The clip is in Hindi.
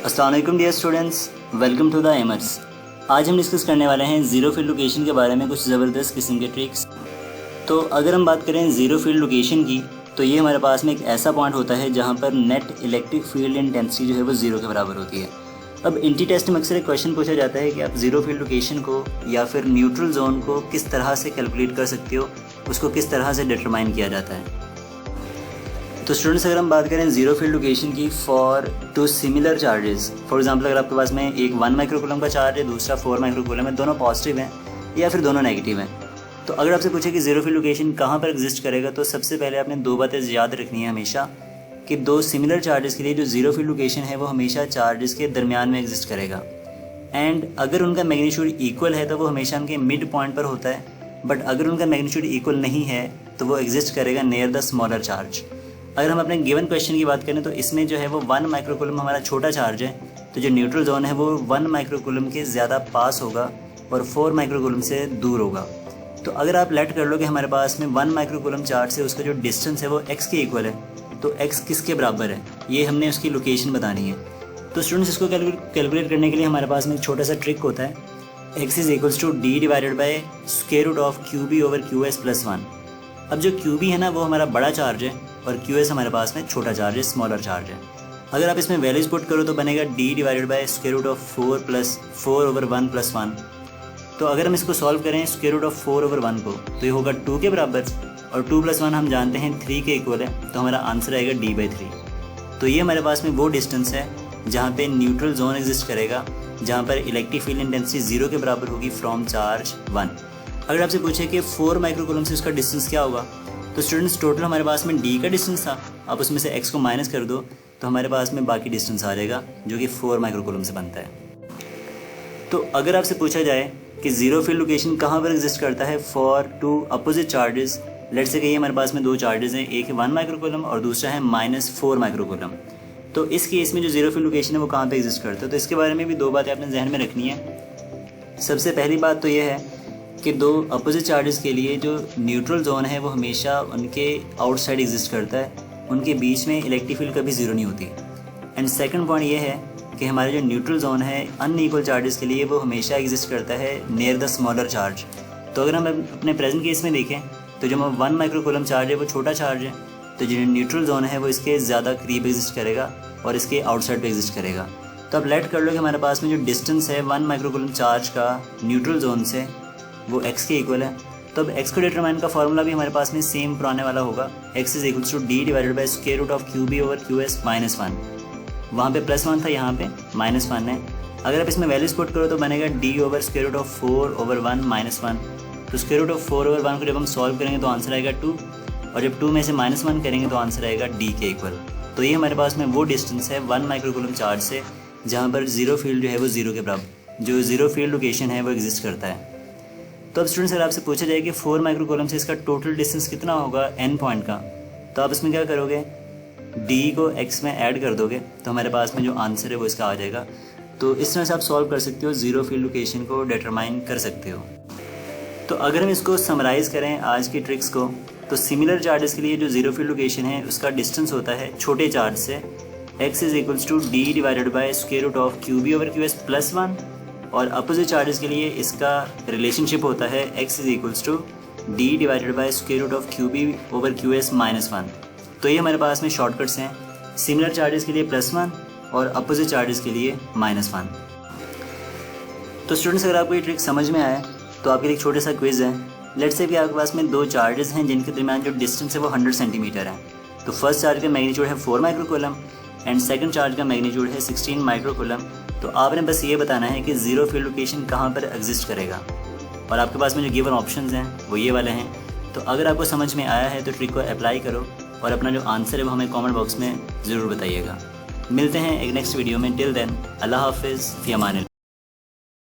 अस्सलाम वालेकुम dear students, welcome to the एमर्स। आज हम डिस्कस करने वाले हैं ज़ीरो फील्ड लोकेशन के बारे में कुछ ज़बरदस्त किस्म के ट्रिक्स। तो अगर हम बात करें ज़ीरो फील्ड लोकेशन की, तो ये हमारे पास में एक ऐसा पॉइंट होता है जहाँ पर नेट इलेक्ट्रिक फील्ड इंटेंसिटी जो है वो ज़ीरो के बराबर होती है। अब इंटी टेस्ट में अक्सर एक क्वेश्चन पूछा जाता है कि आप ज़ीरो फील्ड लोकेशन को या फिर न्यूट्रल जोन को किस तरह से कैलकुलेट कर सकते हो, उसको किस तरह से डिटरमाइन किया जाता है। तो स्टूडेंट्स, अगर हम बात करें ज़ीरो फील्ड लोकेशन की for two similar charges, for example अगर आपके पास में एक 1 माइक्रोकूलम का चार्ज है, दूसरा 4 माइक्रोकूलम है, दोनों पॉजिटिव हैं या फिर दोनों नेगेटिव हैं, तो अगर आपसे पूछे कि ज़ीरो फील्ड लोकेशन कहाँ पर एग्जिस्ट करेगा, तो सबसे पहले आपने दो बातें याद रखनी है हमेशा कि दो सिमिलर चार्जेस के लिए जो ज़ीरो फील्ड लोकेशन है वो हमेशा चार्जेस के दरमियान में एग्जिस्ट करेगा। एंड अगर उनका मैग्नीट्यूड इक्वल है तो वो हमेशा उनके मिड पॉइंट पर होता है, बट अगर उनका मैग्नीट्यूड इक्वल नहीं है तो वो एग्जिस्ट करेगा नियर द स्मॉलर चार्ज। अगर हम अपने गिवन क्वेश्चन की बात करें तो इसमें जो है वो 1 माइक्रोकूलम हमारा छोटा चार्ज है, तो जो न्यूट्रल जोन है वो 1 माइक्रोकूलम के ज़्यादा पास होगा और 4 माइक्रोकूलम से दूर होगा। तो अगर आप लेट कर लो कि हमारे पास में 1 माइक्रोकूलम चार्ज से उसका जो डिस्टेंस है वो x के इक्वल है, तो x किसके बराबर है, ये हमने उसकी लोकेशन बतानी है। तो स्टूडेंट्स, इसको कैलकुलेट करने के लिए हमारे पास में एक छोटा सा ट्रिक होता है, x is equals to d divided by square root of QB over QS plus 1। अब जो QB है ना वो हमारा बड़ा चार्ज है और QS हमारे पास में छोटा चार्ज है, स्मॉलर चार्ज है। अगर आप इसमें वैल्यूज पुट करो तो बनेगा d divided by square root of 4 plus 4 over 1 plus 1। तो अगर हम इसको सॉल्व करें स्क्वायर रूट ऑफ 4 ओवर 1 को, तो ये होगा 2 के बराबर, और 2 प्लस 1 हम जानते हैं 3 के इक्वल है, तो हमारा आंसर आएगा d/3। तो ये हमारे पास में वो डिस्टेंस है जहाँ पे न्यूट्रल जोन एग्जिस्ट करेगा, जहाँ पर इलेक्ट्रिक फील्ड इंटेंसिटी 0 के बराबर होगी फ्रॉम चार्ज 1। अगर आपसे पूछे कि 4 माइक्रोकूलम से उसका डिस्टेंस क्या होगा, तो स्टूडेंट्स टोटल हमारे पास में d का डिस्टेंस था, आप उसमें से x को माइनस कर दो तो हमारे पास में बाकी डिस्टेंस आ जाएगा जो कि 4 माइक्रोकूलम से बनता है। तो अगर आपसे पूछा जाए कि ज़ीरो फील्ड लोकेशन कहाँ पर एग्जिस्ट करता है for two opposite charges, let's say कहिए हमारे पास में दो चार्जेस हैं, एक है 1 माइक्रोकूलम और दूसरा है -4 माइक्रोकूलम, तो इस केस में जो ज़ीरो फील्ड लोकेशन है वो कहाँ पर एग्जिस्ट करता है, तो इसके बारे में भी दो बातें आपने जहन में रखनी है। सबसे पहली बात तो ये है कि दो अपोजिट चार्जेस के लिए जो न्यूट्रल जोन है वो हमेशा उनके आउटसाइड एग्जिस्ट करता है, उनके बीच में इलेक्ट्रिक फील्ड कभी ज़ीरो नहीं होती। एंड सेकंड पॉइंट ये है कि हमारा जो न्यूट्रल जोन है अनइक्वल चार्जेस के लिए वो हमेशा एग्जिस्ट करता है नियर द स्मॉलर चार्ज। तो अगर हम अपने प्रेजेंट केस में देखें तो जो 1 माइक्रोकूलम चार्ज है वो छोटा चार्ज है, तो जो न्यूट्रल जोन है वो इसके ज़्यादा करीब एग्जिस्ट करेगा और इसके आउटसाइड पे एग्जिस्ट करेगा। तो अब लेट कर लो कि हमारे पास में जो डिस्टेंस है 1 माइक्रोकूलम चार्ज का न्यूट्रल जोन से वो x के इक्वल है, तो अब x को डिटरमाइन का फार्मूला भी हमारे पास में सेम पुराने वाला होगा, x is equals to d divided by square root of QB over QS minus 1। वहाँ पे प्लस 1 था, यहाँ पे माइनस 1 है। अगर आप इसमें वैल्यूज पुट करो तो बनेगा d over square root of 4 over 1 minus 1। तो स्क्वायर रूट ऑफ 4 ओवर 1 को जब हम सॉल्व करेंगे तो आंसर आएगा 2, और जब 2 में से -1 करेंगे तो आंसर आएगा d के इक्वल। तो ये हमारे पास में वो डिस्टेंस है 1 माइक्रोकूलम चार्ज से जहाँ पर ज़ीरो फील्ड जो है वो 0 के बराबर, जो ज़ीरो फील्ड लोकेशन है वो एग्जिस्ट करता है। तो अब स्टूडेंट्स, अगर आपसे पूछा जाए कि 4 माइक्रोकूलम से इसका टोटल डिस्टेंस कितना होगा n पॉइंट का, तो आप इसमें क्या करोगे, d को x में ऐड कर दोगे तो हमारे पास में जो आंसर है वो इसका आ जाएगा। तो इस तरह से आप सॉल्व कर सकते हो, ज़ीरो फील्ड लोकेशन को डिटरमाइन कर सकते हो। तो अगर हम इसको समराइज़ करें आज की ट्रिक्स को, तो सिमिलर चार्जेस के लिए जो ज़ीरो फील्ड लोकेशन है उसका डिस्टेंस होता है छोटे चार्ज से, x is equals to d divided by square root of QB over QS plus 1, और अपोजिट चार्जेस के लिए इसका रिलेशनशिप होता है x is equals to d divided by square root of QB over QS minus 1। तो ये हमारे पास में शॉर्टकट्स हैं, सिमिलर चार्जेस के लिए +1 और अपोजिट चार्जेस के लिए -1। तो स्टूडेंट्स, अगर आपको ये ट्रिक समझ में आया तो आपके लिए एक छोटा सा क्विज़ है। लेट्स से कि आपके पास में दो चार्जेस हैं जिनके दरमियान जो डिस्टेंस है वो 100 सेंटीमीटर है। तो फर्स्ट चार्ज का मैग्नीट्यूड है 4 माइक्रोकूलम एंड सेकंड चार्ज का मैग्नीट्यूड है 16 माइक्रोकूलम। तो आपने बस ये बताना है कि ज़ीरो फील्ड लोकेशन कहाँ पर एग्जिस्ट करेगा, और आपके पास में जो गिवन ऑप्शंस हैं वो ये वाले हैं। तो अगर आपको समझ में आया है तो ट्रिक को अप्लाई करो और अपना जो आंसर है वो हमें कमेंट बॉक्स में ज़रूर बताइएगा। मिलते हैं एक नेक्स्ट वीडियो में। टिल देन, अल्लाह हाफिज़, फ़ी अमान।